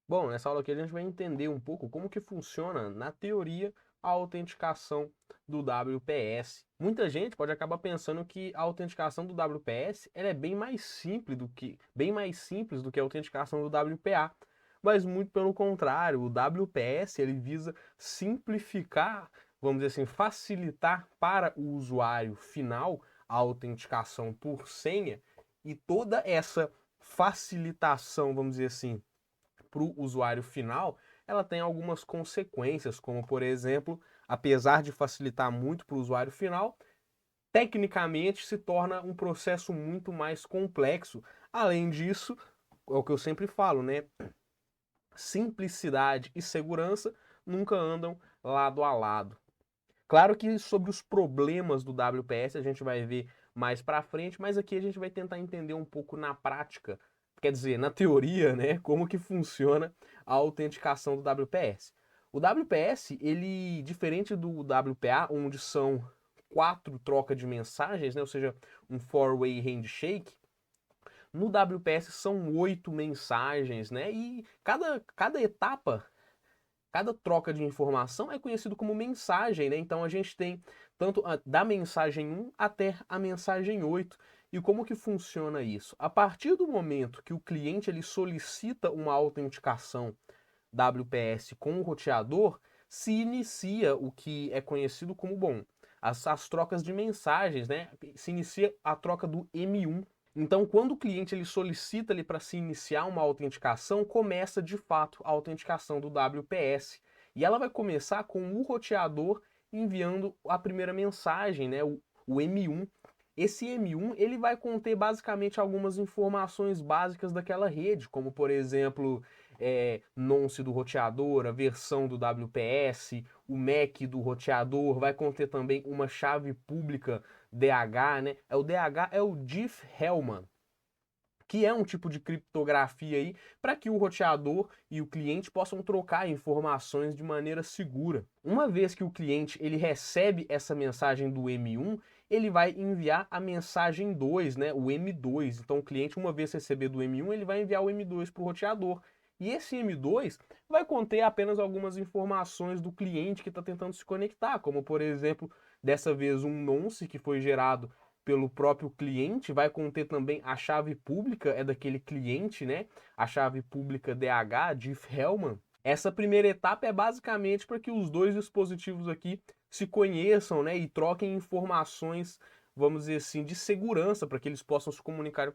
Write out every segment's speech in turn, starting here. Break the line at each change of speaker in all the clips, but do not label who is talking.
Bom, nessa aula aqui a gente vai entender um pouco como que funciona, na teoria, a autenticação do WPS. Muita gente pode acabar pensando que a autenticação do WPS ela é bem mais simples do que a autenticação do WPA. Mas muito pelo contrário, o WPS ele visa simplificar, vamos dizer assim, facilitar para o usuário final a autenticação por senha e toda essa facilitação, vamos dizer assim, para o usuário final, ela tem algumas consequências, como por exemplo, apesar de facilitar muito para o usuário final, tecnicamente se torna um processo muito mais complexo. Além disso, é o que eu sempre falo, né? Simplicidade e segurança nunca andam lado a lado. Claro que sobre os problemas do WPS a gente vai ver mais para frente, mas aqui a gente vai tentar entender um pouco na prática, quer dizer, na teoria, né, como que funciona a autenticação do WPS. O WPS, ele, diferente do WPA, onde são 4 trocas de mensagens, né, ou seja, um four-way handshake, no WPS são 8 mensagens, né, e cada etapa, cada troca de informação é conhecido como mensagem, né? Então a gente tem tanto da mensagem 1 até a mensagem 8. E como que funciona isso? A partir do momento que o cliente ele solicita uma autenticação WPS com o roteador, se inicia o que é conhecido como, bom, as trocas de mensagens, né? Se inicia a troca do M1. Então, quando o cliente ele solicita ali para se iniciar uma autenticação, começa de fato a autenticação do WPS. E ela vai começar com o roteador enviando a primeira mensagem, né, o M1. Esse M1 ele vai conter basicamente algumas informações básicas daquela rede, como por exemplo, nonce do roteador, a versão do WPS, o MAC do roteador, vai conter também uma chave pública DH, né? O DH é o Diffie-Hellman, que é um tipo de criptografia aí para que o roteador e o cliente possam trocar informações de maneira segura. Uma vez que o cliente ele recebe essa mensagem do M1, ele vai enviar a mensagem 2, né, o M2. Então o cliente, uma vez receber do M1, ele vai enviar o M2 para o roteador. E esse M2 vai conter apenas algumas informações do cliente que está tentando se conectar, como por exemplo, dessa vez um nonce que foi gerado pelo próprio cliente, vai conter também a chave pública, é daquele cliente, né? A chave pública DH, Diffie-Hellman. Essa primeira etapa é basicamente para que os dois dispositivos aqui se conheçam, né? E troquem informações, vamos dizer assim, de segurança para que eles possam se comunicar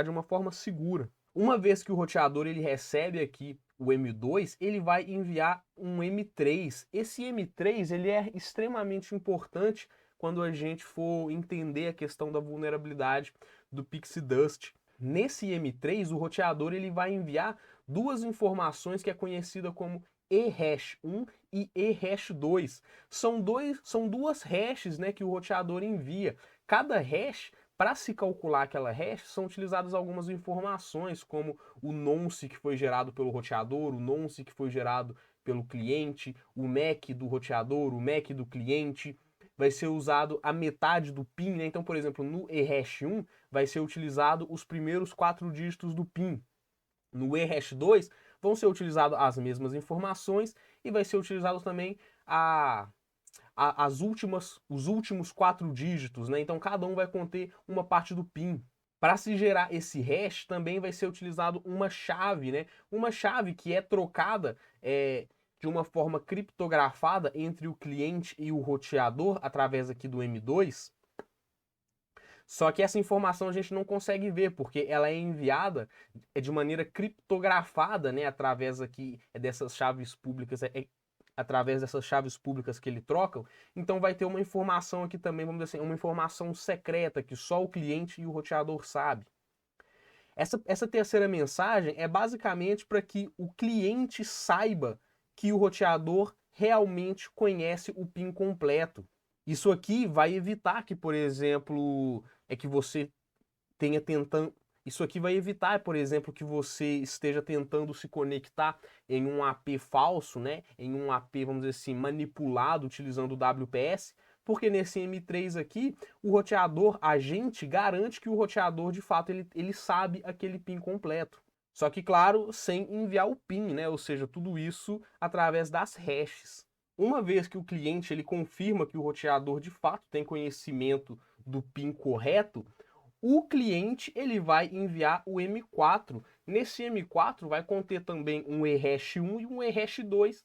de uma forma segura. Uma vez que o roteador ele recebe aqui o M2, ele vai enviar um M3. Esse M3 ele é extremamente importante quando a gente for entender a questão da vulnerabilidade do Pixie Dust. Nesse M3, o roteador ele vai enviar duas informações que é conhecida como eHash1 e eHash2. São duas hashes, né, que o roteador envia. Cada hash, para se calcular aquela hash, são utilizadas algumas informações, como o nonce que foi gerado pelo roteador, o nonce que foi gerado pelo cliente, o MAC do roteador, o MAC do cliente. Vai ser usado a metade do PIN, né? Então, por exemplo, no eHash1 vai ser utilizado os primeiros 4 dígitos do PIN. No eHash2 vão ser utilizadas as mesmas informações e vai ser utilizado também os últimos 4 dígitos, né? Então cada um vai conter uma parte do PIN. Para se gerar esse hash também vai ser utilizado uma chave, né? Uma chave que é trocada de uma forma criptografada entre o cliente e o roteador através aqui do M2. Só que essa informação a gente não consegue ver, porque ela é enviada de maneira criptografada, né, através aqui dessas chaves públicas, através dessas chaves públicas que ele trocam. Então vai ter uma informação aqui também, vamos dizer assim, uma informação secreta que só o cliente e o roteador sabe. Essa terceira mensagem é basicamente para que o cliente saiba que o roteador realmente conhece o PIN completo. Isso aqui vai evitar que, por exemplo, que você tenha tentando. Isso aqui vai evitar, por exemplo, que você esteja tentando se conectar em um AP falso, né? Em um AP, vamos dizer assim, manipulado utilizando o WPS, porque nesse M3 aqui, o roteador, a gente garante que o roteador, de fato, ele sabe aquele PIN completo. Só que, claro, sem enviar o PIN, né? Ou seja, tudo isso através das hashes. Uma vez que o cliente ele confirma que o roteador de fato tem conhecimento do PIN correto, o cliente ele vai enviar o M4. Nesse M4 vai conter também um ehash1 e um ehash2.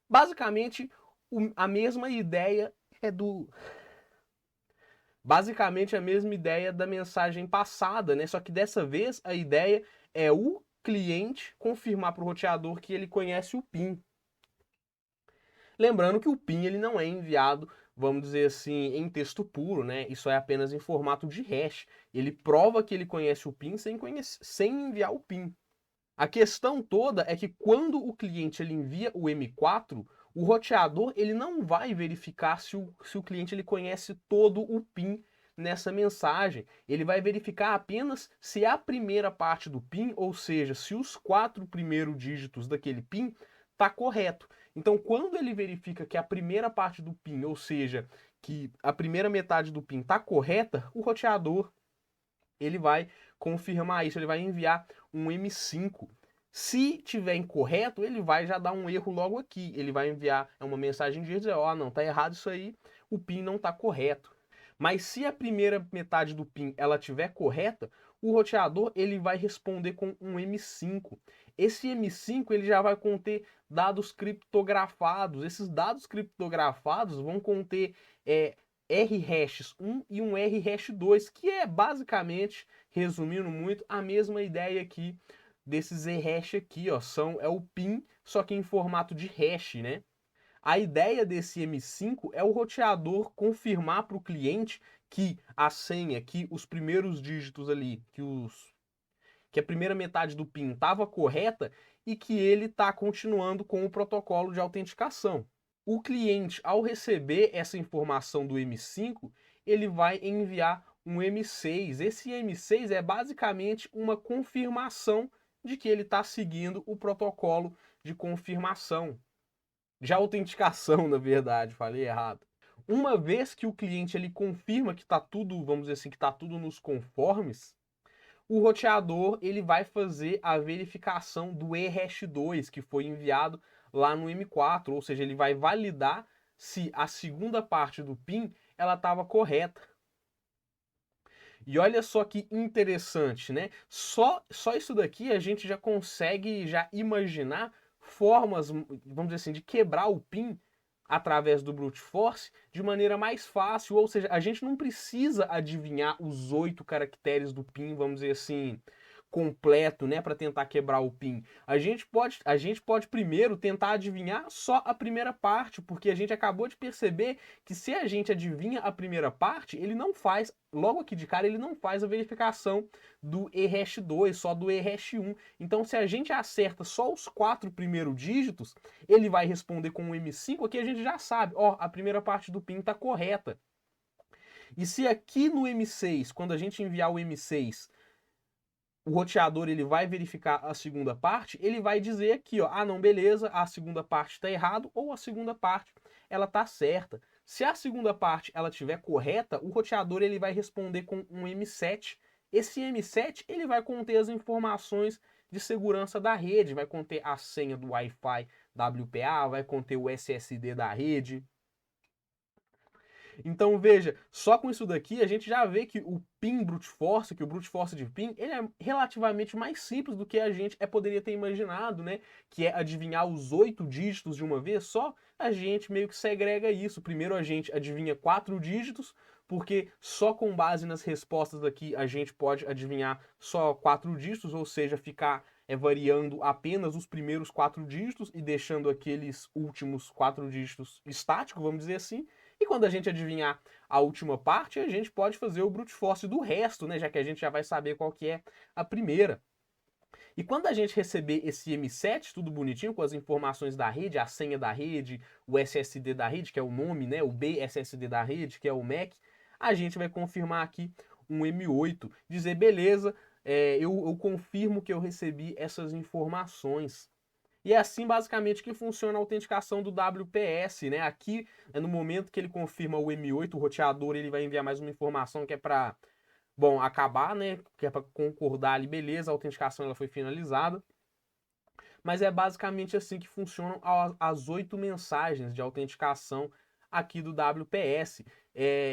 Basicamente, a mesma ideia é do basicamente a mesma ideia da mensagem passada, né? Só que dessa vez a ideia é o cliente confirmar para o roteador que ele conhece o PIN. Lembrando que o PIN ele não é enviado, vamos dizer assim, em texto puro, né? Isso é apenas em formato de hash. Ele prova que ele conhece o PIN sem enviar o PIN. A questão toda é que quando o cliente ele envia o M4, o roteador ele não vai verificar se o cliente ele conhece todo o PIN nessa mensagem. Ele vai verificar apenas se a primeira parte do PIN, ou seja, se os 4 primeiros dígitos daquele PIN está correto. Então, quando ele verifica que a primeira parte do PIN, ou seja, que a primeira metade do PIN está correta, o roteador ele vai confirmar isso, ele vai enviar um M5. Se tiver incorreto, ele vai já dar um erro logo aqui. Ele vai enviar uma mensagem de dizer, ó, não, tá errado isso aí, o PIN não tá correto. Mas se a primeira metade do PIN ela tiver correta, o roteador ele vai responder com um M5. Esse M5 ele já vai conter dados criptografados. Esses dados criptografados vão conter R-hashes1 e um R-hash2, que é basicamente, resumindo muito, a mesma ideia aqui desses E-hash aqui, ó, é o PIN, só que em formato de hash, né? A ideia desse M5 é o roteador confirmar para o cliente que a senha, que os primeiros dígitos ali, que a primeira metade do PIN estava correta e que ele está continuando com o protocolo de autenticação. O cliente, ao receber essa informação do M5, ele vai enviar um M6. Esse M6 é basicamente uma confirmação de que ele está seguindo o protocolo de confirmação, de autenticação, na verdade, falei errado. Uma vez que o cliente ele confirma que está tudo, vamos dizer assim, que está tudo nos conformes, o roteador ele vai fazer a verificação do ehash2 que foi enviado lá no M4, ou seja, ele vai validar se a segunda parte do PIN ela estava correta. E olha só que interessante, né? Só isso daqui a gente já consegue já imaginar formas, vamos dizer assim, de quebrar o PIN através do brute force de maneira mais fácil, ou seja, a gente não precisa adivinhar os 8 caracteres do PIN, vamos dizer assim, completo, né, para tentar quebrar o PIN. A gente pode primeiro tentar adivinhar só a primeira parte, porque a gente acabou de perceber que se a gente adivinha a primeira parte, ele não faz, logo aqui de cara, ele não faz a verificação do ehash2, só do ehash1. Então, se a gente acerta só os 4 primeiros dígitos, ele vai responder com um M5, aqui a gente já sabe, ó, a primeira parte do PIN está correta. E se aqui no M6, quando a gente enviar o M6, o roteador ele vai verificar a segunda parte, ele vai dizer aqui, ó, ah não, beleza, a segunda parte está errado ou a segunda parte ela está certa. Se a segunda parte ela estiver correta, o roteador ele vai responder com um M7. Esse M7 ele vai conter as informações de segurança da rede, vai conter a senha do Wi-Fi WPA, vai conter o SSD da rede. Então veja, só com isso daqui a gente já vê que o PIN brute force, que o brute force de PIN, ele é relativamente mais simples do que a gente poderia ter imaginado, né? Que é adivinhar os 8 dígitos de uma vez só. A gente meio que segrega isso. Primeiro a gente adivinha 4 dígitos, porque só com base nas respostas aqui a gente pode adivinhar só 4 dígitos, ou seja, ficar variando apenas os primeiros 4 dígitos e deixando aqueles últimos 4 dígitos estáticos, vamos dizer assim. E quando a gente adivinhar a última parte, a gente pode fazer o brute force do resto, né? Já que a gente já vai saber qual que é a primeira. E quando a gente receber esse M7, tudo bonitinho, com as informações da rede, a senha da rede, o SSD da rede, que é o nome, né? O BSSD da rede, que é o MAC, a gente vai confirmar aqui um M8, dizer, beleza, eu confirmo que eu recebi essas informações. E é assim basicamente que funciona a autenticação do WPS, né? Aqui, no momento que ele confirma o M8, o roteador ele vai enviar mais uma informação que é para bom, acabar, né? Que é para concordar ali, beleza, a autenticação ela foi finalizada. Mas é basicamente assim que funcionam as 8 mensagens de autenticação aqui do WPS.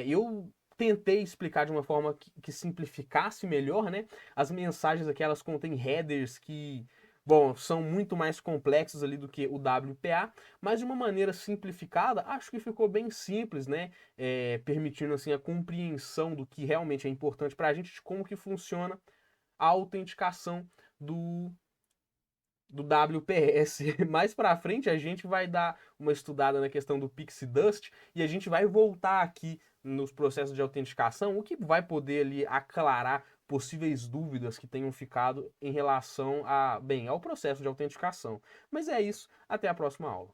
Eu tentei explicar de uma forma que simplificasse melhor, né? As mensagens aqui elas contêm headers que, bom, são muito mais complexos ali do que o WPA, mas de uma maneira simplificada, acho que ficou bem simples, né? Permitindo assim a compreensão do que realmente é importante para a gente, de como que funciona a autenticação do WPS. Mais para frente a gente vai dar uma estudada na questão do Pixie Dust e a gente vai voltar aqui nos processos de autenticação, o que vai poder ali aclarar possíveis dúvidas que tenham ficado em relação ao processo de autenticação. Mas é isso, até a próxima aula.